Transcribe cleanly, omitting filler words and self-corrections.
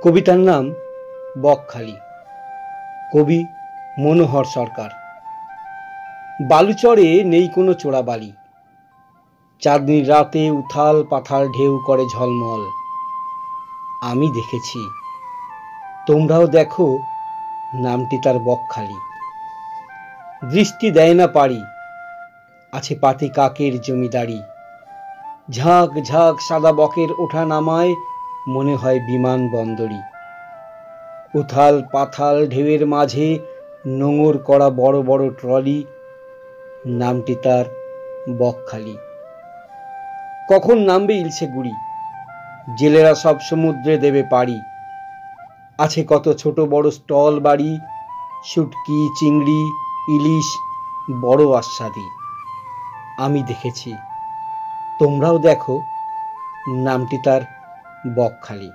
কবিতার নাম বকখালি। কবি মনোহর সরকার। বালুচরে নেই কোনো চোরাবালি, চাঁদনির রাতে উথাল পাথাল ঢেউ করে ঝলমল। আমি দেখেছি, তোমরাও দেখো, নামটি তার বকখালি। দৃষ্টি দেয় না পারি, আছে পাতি কাকের জমিদারি। ঝাঁক ঝাঁক সাদা বকের ওঠা নামায় মনে হয় বিমান বন্দরী। উথাল পাথাল ঢেউয়ের মাঝে নোঙর করা বড় বড় ট্রলি, নামটি তার বকখালি। কখন নামবে ইলশে গুড়ি, জেলেরা সব সমুদ্রে দেবে পাড়ি। আছে কত ছোট বড় স্টল বাড়ি, শুটকি চিংড়ি ইলিশ বড় আস্বাদি। আমি দেখেছি, তোমরাও দেখো, নামটি তার বকখালি।